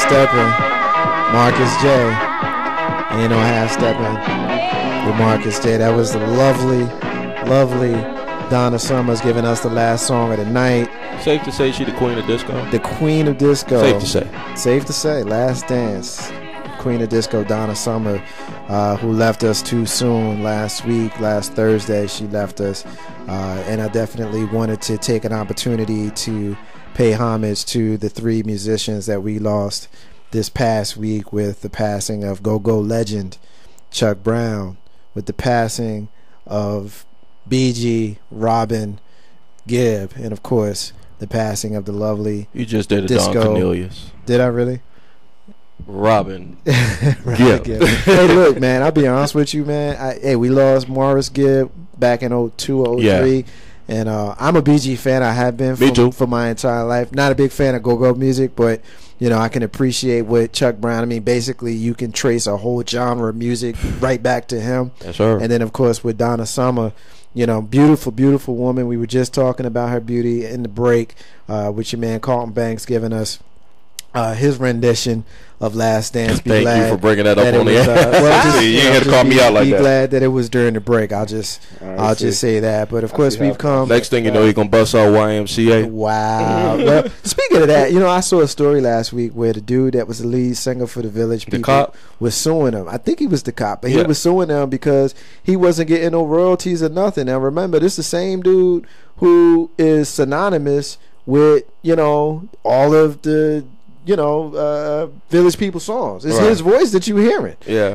Steppin, Marcus J. Ain't no half stepping with Marcus J. That was the lovely Donna Summers giving us the last song of the night. Safe to say she the queen of disco? The queen of disco. Safe to say. Safe to say. Last Dance. Queen of disco, Donna Summer, who left us too soon last Thursday. She left us. And I definitely wanted to take an opportunity to pay homage to the three musicians that we lost this past week with the passing of go-go legend Chuck Brown, with the passing of BG Robin Gibb, and of course the passing of the lovely You just did a disco. Don Cornelius. Did I really? Robin Gibb. Hey, look, man, I'll be honest with you, man. We lost Morris Gibb back in 02, 03. And I'm a BG fan. I have been for my entire life. Not a big fan of go-go music, but you know, I can appreciate what Chuck Brown. I mean, basically, you can trace a whole genre of music right back to him. Yes, sir. And then, of course, with Donna Summer, you know, beautiful, beautiful woman. We were just talking about her beauty in the break, with your man Carlton Banks giving us his rendition of Last Dance. Thank you for bringing that up on the air. You ain't had to call me out like that. Be glad that it was during the break. I'll just say that. But of course, we've come. Next thing you know, you're gonna bust out YMCA. Wow. Well, speaking of that, you know, I saw a story last week where the dude that was the lead singer for the Village People was suing him. I think he was the cop, but he was suing them because he wasn't getting no royalties or nothing. Now remember, this is the same dude who is synonymous with, you know, all of the, you know, Village People songs. It's his voice that you hearing. Yeah.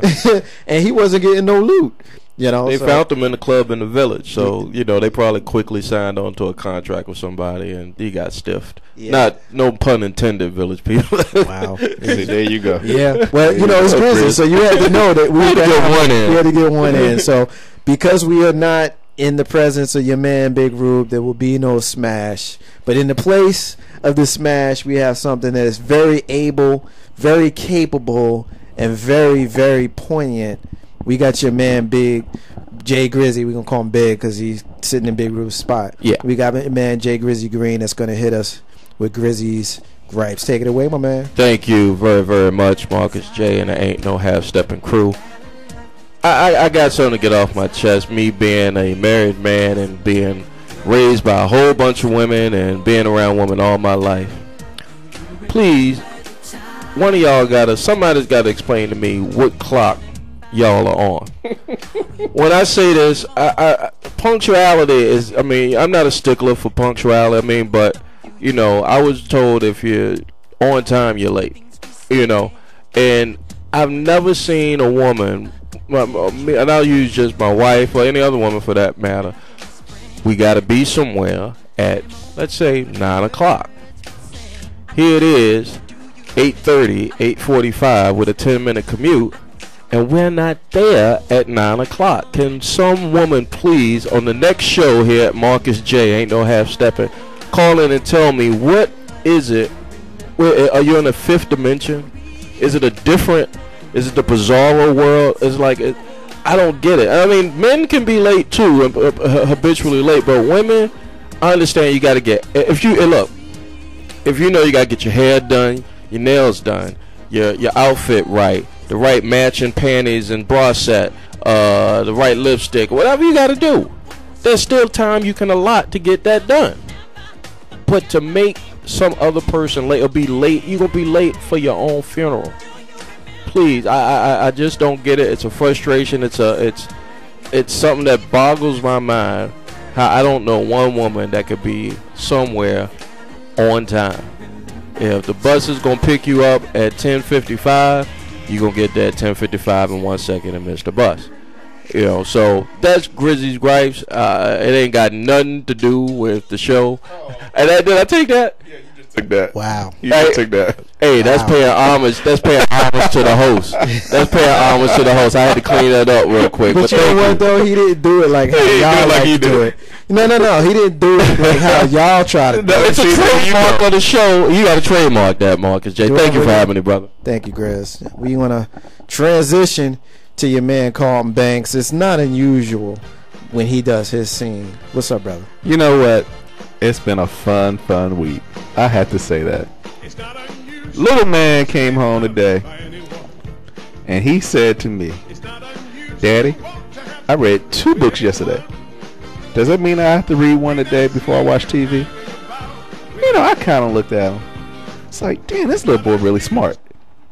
And he wasn't getting no loot. You know, they found him in the club in the Village, so you know they probably quickly signed on to a contract with somebody, and he got stiffed. Yeah. No pun intended, Village People. Wow. There you go. Yeah. Well, you know, it's crazy. So you had to know that we had to get one in. We had to get one in. So because we are not in the presence of your man Big Rube, there will be no smash. But in the place of the smash, we have something that is very able, very capable, and very, very poignant. We got your man Big Jay Grizzy. We're going to call him Big because he's sitting in Big Rube's spot. Yeah. We got my man Jay Grizzy Green that's going to hit us with Grizzy's gripes. Take it away, my man. Thank you very, very much, Marcus J. and the Ain't No Half Steppin' crew. I got something to get off my chest. Me being a married man and being raised by a whole bunch of women and being around women all my life. Please, one of y'all somebody's got to explain to me what clock y'all are on. When I say this, punctuality is, I mean, I'm not a stickler for punctuality, I mean, but, you know, I was told if you're on time, you're late, you know, and I've never seen a woman, and I'll use just my wife or any other woman for that matter, we got to be somewhere at, let's say, 9 o'clock. Here it is, 8:30, 8:45 with a 10-minute commute, and we're not there at 9 o'clock. Can some woman please, on the next show here at Marcus J, Ain't No Half Steppin', call in and tell me, what is it? Are you in a fifth dimension? Is it the bizarro world? It's like, I don't get it. I mean, men can be late too, habitually late, but women, I understand you got to get, if you know you got to get your hair done, your nails done, your outfit right, the right matching panties and bra set, the right lipstick, whatever you got to do. There's still time you can allot to get that done. But to make some other person late or be late, you're going to be late for your own funeral. Please, I just don't get it. It's a frustration. It's something that boggles my mind. How I don't know one woman that could be somewhere on time. If the bus is gonna pick you up at 10:55, you're gonna get there at 10:55 in 1 second and miss the bus. You know, so that's Grizzy's gripes. It ain't got nothing to do with the show. And did I take that? Yeah, you just took that. Wow. You just took that. Hey, that's paying homage. That's paying homage to the host. That's paying homage to the host. I had to clean that up real quick. But you know what though? He didn't do it like how y'all like to do it. No. He didn't do it like how y'all try to do it. It's a trademark of the show. You got to trademark that, Marcus J. Thank you for having me, brother. Thank you, Grizz. We want to transition to your man Carlton Banks. It's not unusual when he does his scene. What's up, brother? You know what? It's been a fun week. I had to say that. It's not unusual Little man came home today, and he said to me, "Daddy, I read 2 books yesterday. Does that mean I have to read one a day before I watch TV?" I kind of looked at him. It's like, damn, this little boy really smart.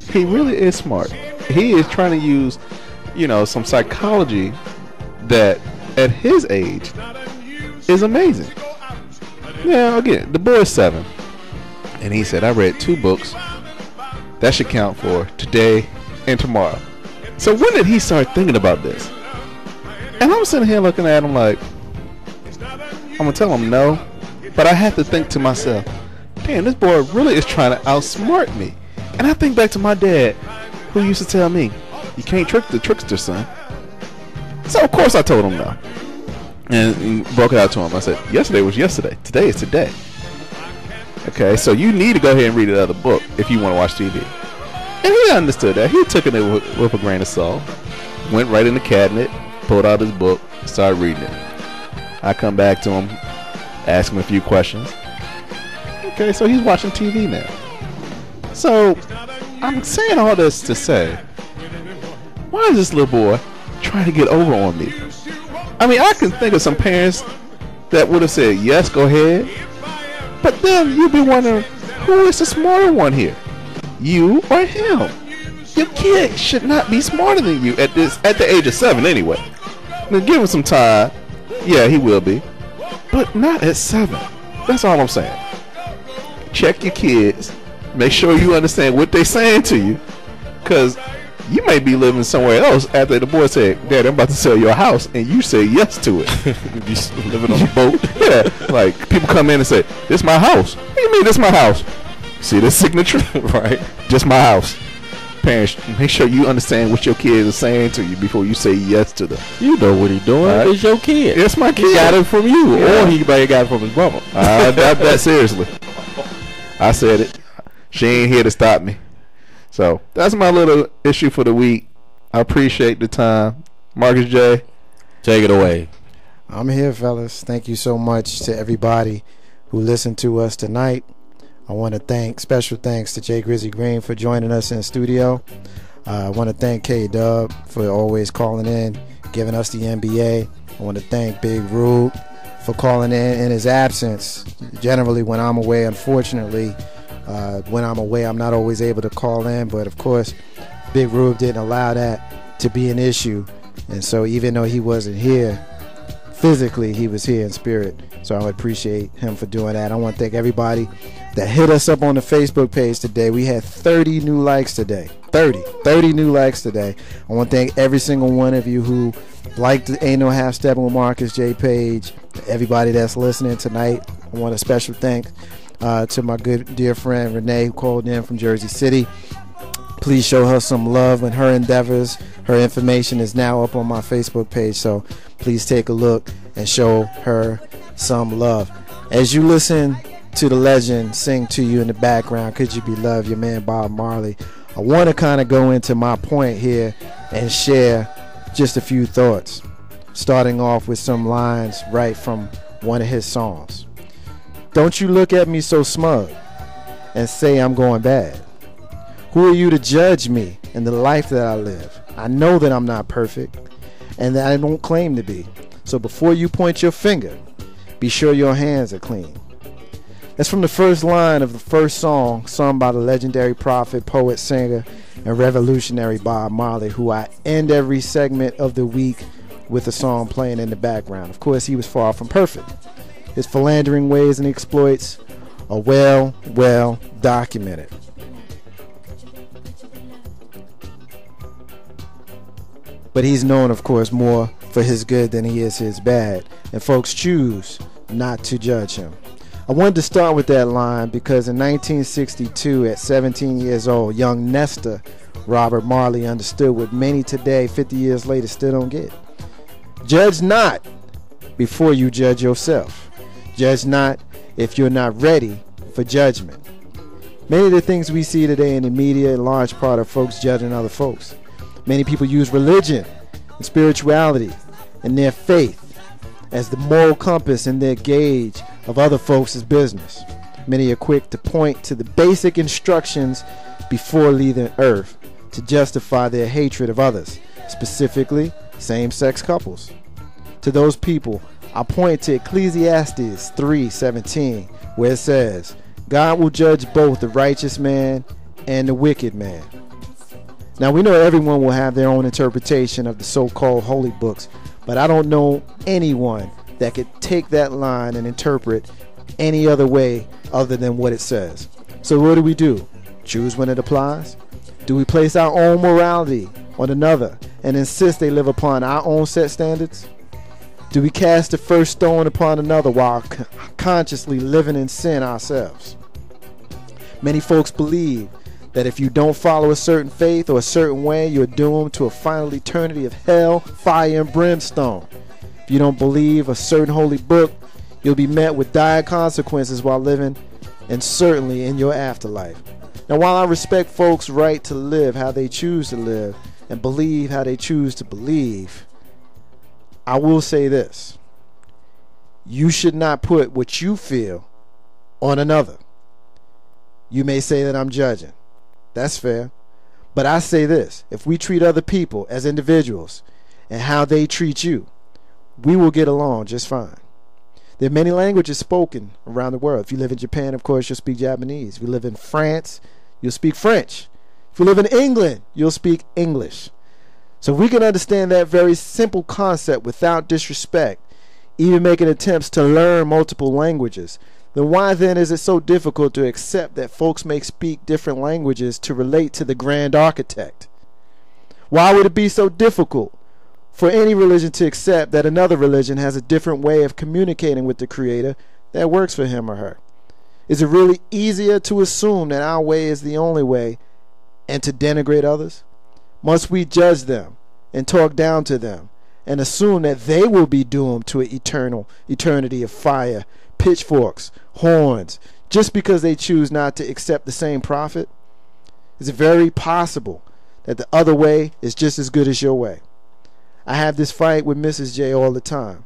He really is smart. He is trying to use, some psychology that at his age is amazing. Now, again, the boy's 7. And he said, I read 2 books. That should count for today and tomorrow. So when did he start thinking about this? And I'm sitting here looking at him like, I'm going to tell him no. But I had to think to myself, damn, this boy really is trying to outsmart me. And I think back to my dad, who used to tell me, you can't trick the trickster, son. So of course I told him no. And broke it out to him. I said, yesterday was yesterday. Today is today. Okay, so you need to go ahead and read another book if you want to watch TV. And he understood that. He took it with a grain of salt. Went right in the cabinet, pulled out his book, started reading it. I come back to him, ask him a few questions. Okay, so he's watching TV now. So I'm saying all this to say, why is this little boy trying to get over on me? I mean, I can think of some parents that would have said, yes, go ahead. But then you'd be wondering, who is the smarter one here? You or him? Your kid should not be smarter than you at the age of 7 anyway. Now give him some time. Yeah, he will be. But not at 7. That's all I'm saying. Check your kids. Make sure you understand what they're saying to you. Because you may be living somewhere else after the boy said, Dad, I'm about to sell your house. And you say yes to it. You living on a boat. Yeah. Like, people come in and say, this my house. What do you mean this my house? See this signature? Right. Just my house. Parents, make sure you understand what your kids are saying to you before you say yes to them. You know what he's doing. Right? It's your kid. It's my kid. He got it from you. Yeah. Or he got it from his brother. I doubt that seriously. I said it. She ain't here to stop me. So that's my little issue for the week. I appreciate the time. Marcus J, take it away. I'm here, fellas. Thank you so much to everybody who listened to us tonight. I want to special thanks to Jay Grizzly Green for joining us in the studio. I want to thank K-Dub for always calling in, giving us the NBA. I want to thank Big Rube for calling in his absence. Generally, when I'm away, unfortunately, when I'm away, I'm not always able to call in. But, of course, Big Rube didn't allow that to be an issue. And so even though he wasn't here physically, he was here in spirit. So I would appreciate him for doing that. I want to thank everybody that hit us up on the Facebook page today. We had 30 new likes today. 30 new likes today. I want to thank every single one of you who liked the Ain't No Half Steppin' with Marcus J page. Everybody that's listening tonight, I want a special thanks to my good dear friend Renee, who called in from Jersey City. Please show her some love in her endeavors. Her information is now up on my Facebook page, so please take a look and show her some love. As you listen to the legend sing to you in the background, Could You Be Loved, your man Bob Marley, I want to kind of go into my point here and share just a few thoughts, starting off with some lines right from one of his songs. Don't you look at me so smug and say I'm going bad. Who are you to judge me and the life that I live? I know that I'm not perfect and that I don't claim to be. So before you point your finger, be sure your hands are clean. That's from the first line of the first song sung by the legendary prophet, poet, singer, and revolutionary Bob Marley, who I end every segment of the week with a song playing in the background. Of course, he was far from perfect. His philandering ways and exploits are well documented. But he's known, of course, more for his good than he is his bad. And folks choose not to judge him. I wanted to start with that line because in 1962, at 17 years old, young Nestor Robert Marley understood what many today, 50 years later, still don't get. Judge not before you judge yourself. Judge not if you're not ready for judgment. Many of the things we see today in the media, in large part, are folks judging other folks. Many people use religion and spirituality and their faith as the moral compass and their gauge of other folks' business. Many are quick to point to the basic instructions before leaving Earth to justify their hatred of others, specifically same-sex couples. To those people, I point to Ecclesiastes 3:17, where it says, God will judge both the righteous man and the wicked man. Now, we know everyone will have their own interpretation of the so-called holy books, but I don't know anyone that could take that line and interpret any other way other than what it says. So what do? Choose when it applies? Do we place our own morality on another and insist they live upon our own set standards? Do we cast the first stone upon another while consciously living in sin ourselves? Many folks believe that if you don't follow a certain faith or a certain way, you're doomed to a final eternity of hell, fire, and brimstone. If you don't believe a certain holy book, you'll be met with dire consequences while living, and certainly in your afterlife. Now, while I respect folks' right to live how they choose to live and believe how they choose to believe, I will say this: you should not put what you feel on another. You may say that I'm judging. That's fair. But I say this: if we treat other people as individuals and how they treat you, we will get along just fine. There are many languages spoken around the world. If you live in Japan, of course, you'll speak Japanese. If you live in France, you'll speak French. If you live in England, you'll speak English. So if we can understand that very simple concept without disrespect, even making attempts to learn multiple languages, then why then is it so difficult to accept that folks may speak different languages to relate to the grand architect? Why would it be so difficult for any religion to accept that another religion has a different way of communicating with the Creator that works for him or her? Is it really easier to assume that our way is the only way and to denigrate others? Must we judge them and talk down to them and assume that they will be doomed to an eternity of fire, pitchforks, horns, just because they choose not to accept the same prophet? Is it very possible that the other way is just as good as your way? I have this fight with Mrs. J all the time.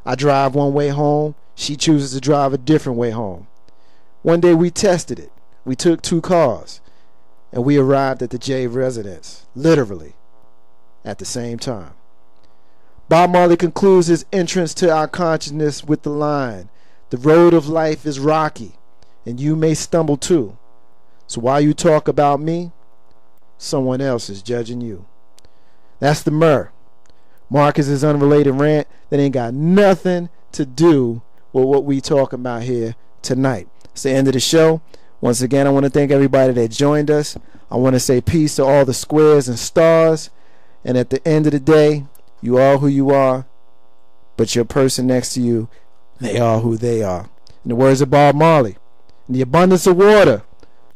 I drive one way home, she chooses to drive a different way home. One day we tested it. We took 2 cars and we arrived at the J residence, literally, at the same time. Bob Marley concludes his entrance to our consciousness with the line, "The road of life is rocky, and you may stumble too. So while you talk about me, someone else is judging you." That's the Myrrh. Marcus's unrelated rant that ain't got nothing to do with what we talking about here tonight. It's the end of the show. Once again, I want to thank everybody that joined us. I want to say peace to all the squares and stars. And at the end of the day, you are who you are, but your person next to you, they are who they are. In the words of Bob Marley, in the abundance of water,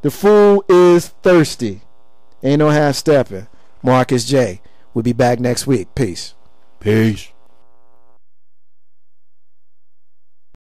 the fool is thirsty. Ain't no half stepping. Marcus J. We'll be back next week. Peace. Peace.